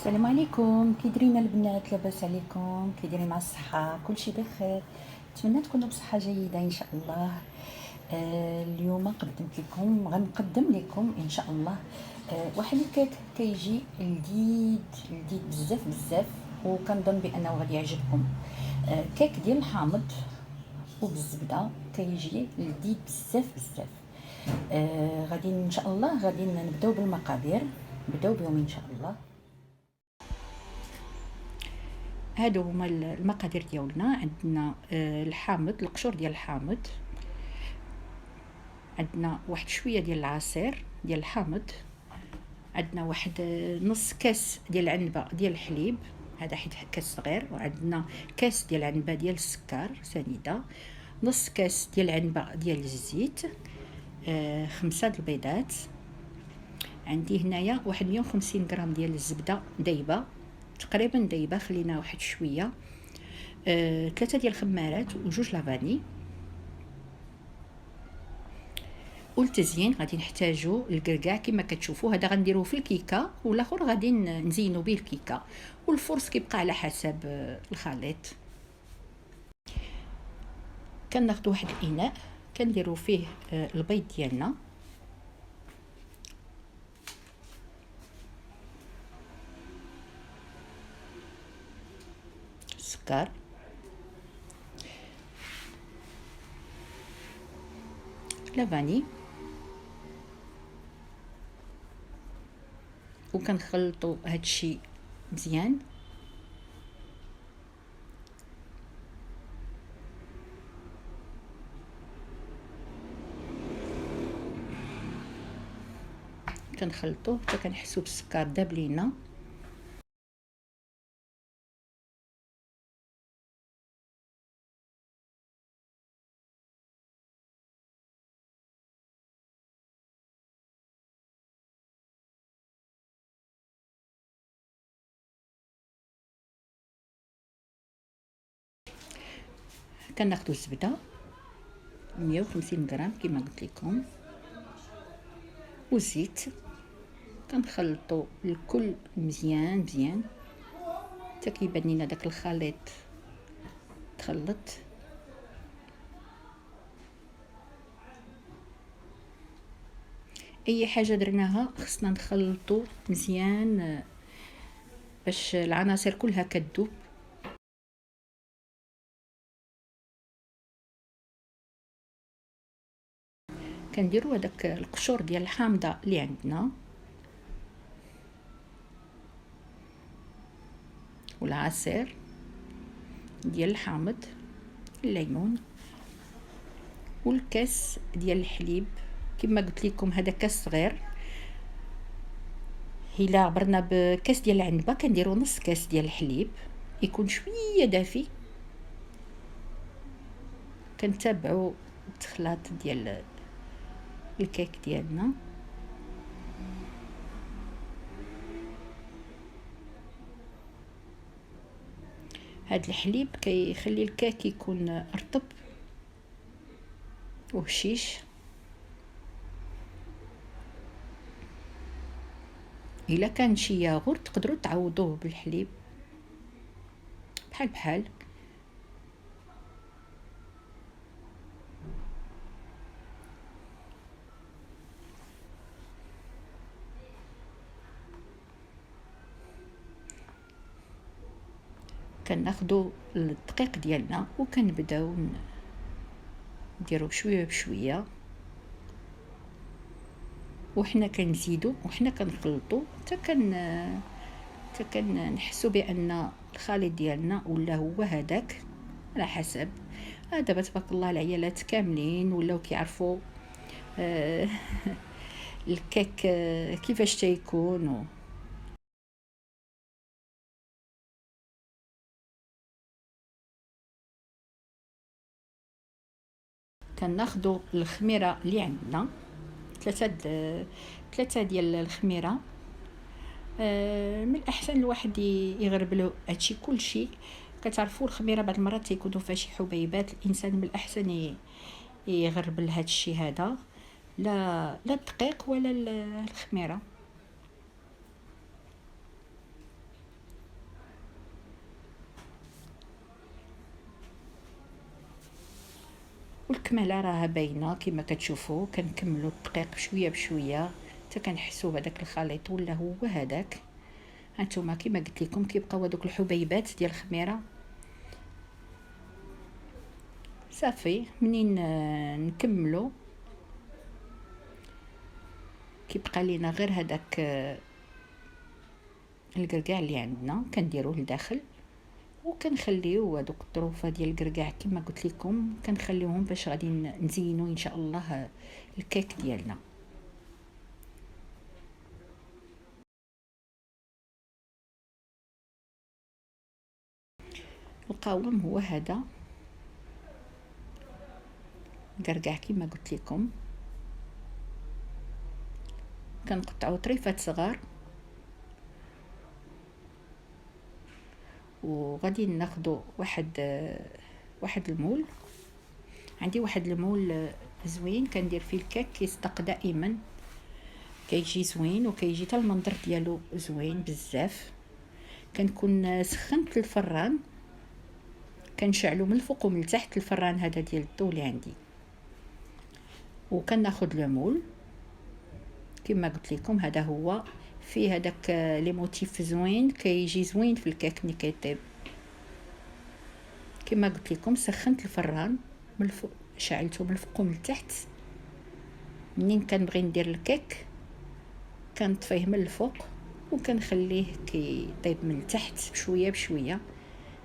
السلام عليكم، كي دايرين البنات؟ لاباس عليكم؟ كي دايرين مع الصحة؟ كلشي بخير؟ نتمنى تكونوا بصحة جيدة ان شاء الله. اليوم غنقدم لكم ان شاء الله واحد الكيك كيجي لذيذ بزاف وكنظن بانه غادي يعجبكم. كيك ديال الحامض وبالزبده، كيجي لذيذ بزاف. غادي ان شاء الله غادي نبداو بالمقادير، نبداو بهم ان شاء الله. هادو هما المقادير ديالنا. عندنا الحامض، القشور ديال الحامض، عندنا واحد شويه ديال العصير ديال الحامض، عندنا واحد نص كاس ديال العنبه ديال الحليب، هذا حيت كاس صغير، وعندنا كاس ديال العنبه ديال السكر سنيده، نص كاس ديال العنبه ديال الزيت، 5 د البيضات، عندي هنايا واحد 150 غرام ديال الزبده دايبه تقريبا دايبه، خلينا واحد شويه، 3 ديال الخمارات وجوج لافاني. والتزيين غادي نحتاجو الكركاع كما كتشوفوا، هذا غنديروه في الكيكه والاخر غادي نزينو به الكيكه، والفرص كيبقى على حسب الخليط. كناخذ واحد الاناء كنديرو فيه البيض ديالنا، السكر، لافاني، وكنخلطوا هادشي مزيان. كنخلطوه حتى كنحسوا بالسكر داب لينا. كناخذوا الزبده 150 غرام كما قلت لكم، والزيت، كنخلطوا الكل مزيان حتى كيبان لينا داك الخليط تخلط. اي حاجه درناها خصنا نخلطوا مزيان باش العناصر كلها كتذوب. كنديروا هذاك القشور ديال الحامضه اللي عندنا والعصير ديال الحامض، الليمون، والكاس ديال الحليب كما قلت لكم هذا كاس صغير. الا عبرنا بكاس ديال العنبه كنديروا نص كاس ديال الحليب، يكون شويه دافي. كنتابعوا التخلاط ديال الكيك ديالنا. هاد الحليب كيخلي الكيك يكون رطب وهشيش. الا كان شي ياغورت تقدروا تعوضوه بالحليب بحال كناخذوا الدقيق ديالنا وكنبداو نديرو شويه بشويه، وحنا كنزيدو وحنا كنخلطو حتى كنحسوا بان الخليط ديالنا ولا هو هذاك على حسب. دابا تبارك الله العيالات كاملين ولاو كيعرفوا الكيك كيفاش تيكون. كناخذوا الخميره اللي عندنا، ثلاثه ديال الخميره. من الاحسن الواحد يغربلو هادشي كلشي. كتعرفوا الخميره بعض المرات تيكونوا فيها شي حبيبات، الانسان من الاحسن يغربل هادشي هذا، لا الدقيق ولا الخميره. والكماله راها باينه كما كتشوفوا. كنكملوا الدقيق بشويه بشويه حتى كنحسوا بهذاك الخليط ولا هو هذاك. هانتوما كما قلت لكم كيبقاو هذوك الحبيبات ديال الخميره. صافي منين نكملوا كيبقى لينا غير هذاك القرقاع اللي عندنا كنديروه لداخل، وكنخليو هذوك الطروفه ديال القرقاع كما قلت لكم كنخليوهم باش غادي نزينوا ان شاء الله الكيك ديالنا. القوام هو هذا القرقاع كما قلت لكم. كنقطعوا طريفات صغار وغادي ناخذوا واحد المول. عندي واحد المول زوين كندير فيه الكيك كيصدق دائما، كيجي زوين وكيجي حتى المنظر ديالو زوين بزاف. كنكون سخنت الفران كنشعلو من الفوق ومن التحت الفران هذا ديال الضو اللي عندي، وكناخذ لو مول كما قلت لكم. هذا هو فيه هذاك لي موتيف زوين كيجي زوين في الكيك ملي كيطيب. كما قلت لكم سخنت الفران من الفوق، شعلته من الفوق ومن التحت. منين كنبغي ندير الكيك كنطفيه من الفوق وكنخليه كيطيب من التحت بشويه بشويه.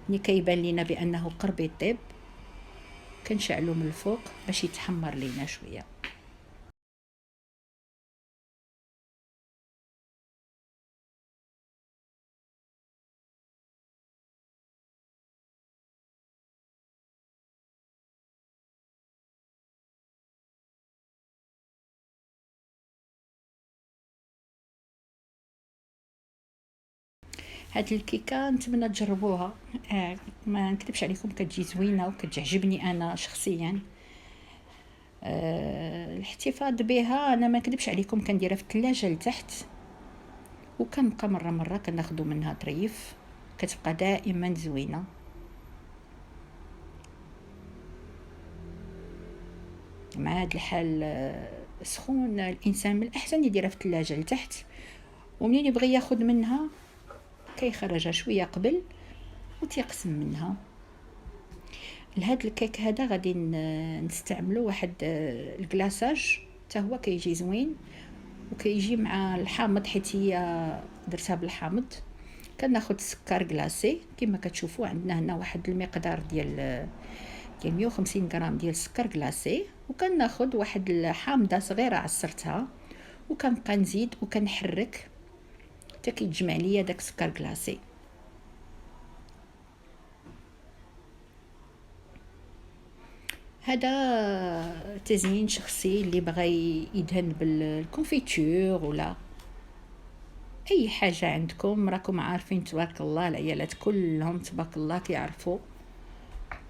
ملي كيبان لينا بانه قرب يطيب كنشعلو من الفوق باش يتحمر لينا شويه. هاد الكيكه نتمنى تجربوها. ما نكذبش عليكم كتجي زوينه وكتعجبني انا شخصيا. الاحتفاظ بها انا ما نكذبش عليكم كنديرها في الثلاجه لتحت، وكنبقى مره كناخذوا منها طريف كتبقى دائما زوينه. مع هذا الحال سخون الانسان من الاحسن يديرها في الثلاجه لتحت، ومنين يبغي ياخذ منها كيخرجها شويه قبل وتيقسم منها. لهاد الكيك هذا غادي نستعملوا واحد الكلاصاج حتى هو كيجي زوين وكيجي مع الحامض، حيت هي درتها بالحامض. كناخذ السكر كلاصي كما كتشوفوا عندنا هنا واحد المقدار ديال 150 غرام ديال السكر كلاصي، وكناخذ واحد الحامضه صغيره عصرتها وكنبقى نزيد وكنحرك حتى كيتجمع ليا داك السكر كلاصي. هذا تزيين شخصي اللي بغى يدهن بالكونفيتور ولا اي حاجه عندكم. راكم عارفين تبارك الله العيالات كلهم تبارك الله كيعرفوا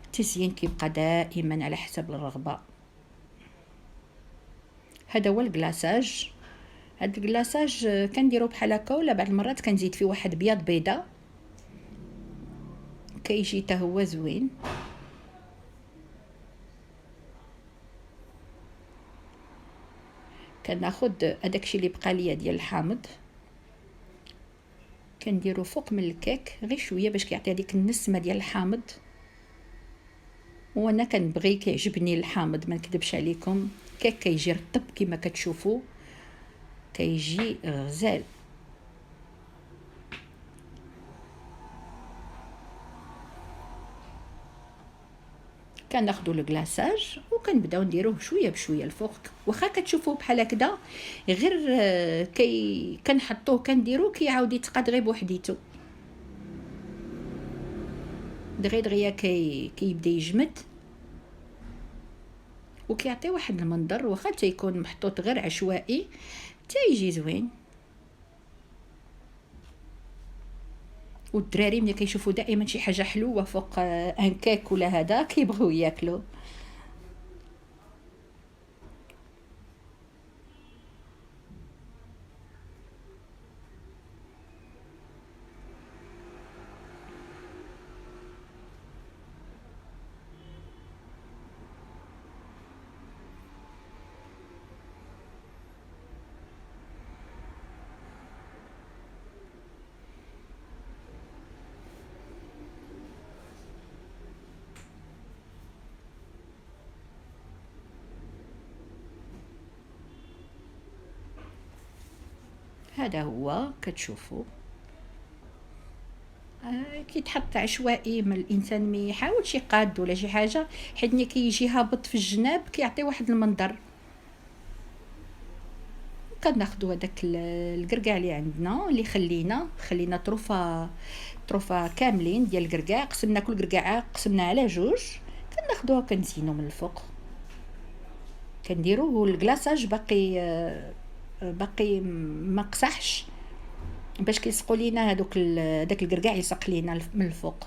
التزيين كيبقى دائما على حسب الرغبه. هذا هو الكلاصاج. هاد الكلاصاج كنديرو بحال هكا، ولا بعض المرات كنزيد فيه واحد بياض بيضه كيجي حتى هو زوين. كناخذ هداكشي اللي بقى ليا ديال الحامض كنديرو فوق من الكيك غير شويه باش كيعطي هذيك النسمه ديال الحامض. وانا كنبغي كيعجبني الحامض ما نكذبش عليكم. كيك كيجي رطب كما كتشوفوا كيجي غزال. كناخذوا الكلاصاج وكنبداو نديروه شويه بشويه الفوق. واخا كتشوفوه بحال هكذا غير كنحطوه كنديروه كيعاود يتقاد غير بوحديتو دغيا كيبدا يجمد وكيعطي واحد المنظر. واخا تيكون محطوط غير عشوائي تيجي زوين. والدراري ملي كيشوفوا دائما شي حاجه حلوه فوق ان كيك ولا هذا كيبغيو ياكلوا. هذا هو كتشوفوا. كي تحط عشوائي من الانسان ما يحاولش يقاد ولا شي حاجه، حيت ملي كيجي هابط في الجناب كيعطي واحد المنظر. كناخذوا هذاك الكركاع اللي عندنا اللي خلينا طروفه كاملين ديال الكركاع، قسمنا كل كركاعه قسمنا على جوج، كناخذوها كنزينو من الفوق، كنديروه الكلاصاج باقي ما قصحش باش كيسقوا لينا داك الكركاع يسق لينا من الفوق.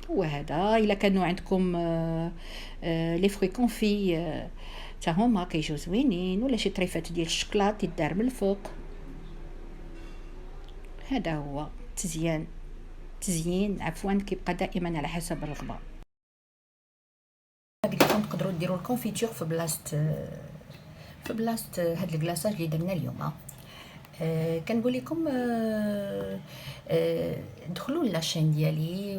وهذا الا كانوا عندكم لي فروي كونفي حتى هما كيجيو زوينين، ولا شي طريفات ديال الشكلاط يدار من الفوق. هذا هو تزيين عفوا كيبقى دائما على حسب الرغبه. قلت لكم تقدروا ديروا الكونفيتور في بلاصه هاد الكلاصاج اللي درنا اليوم. كنقول لكم دخلوا لاشين ديالي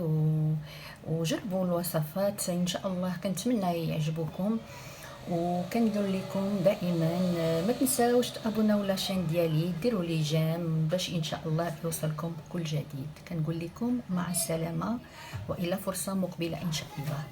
وجربوا الوصفات ان شاء الله، كنتمنى يعجبوكم. وكنقول لكم دائما ما تنساوش تابوناو لاشين ديالي، ديروا لي جيم باش ان شاء الله يوصلكم كل جديد. كنقول لكم مع السلامه والى فرصه مقبله ان شاء الله.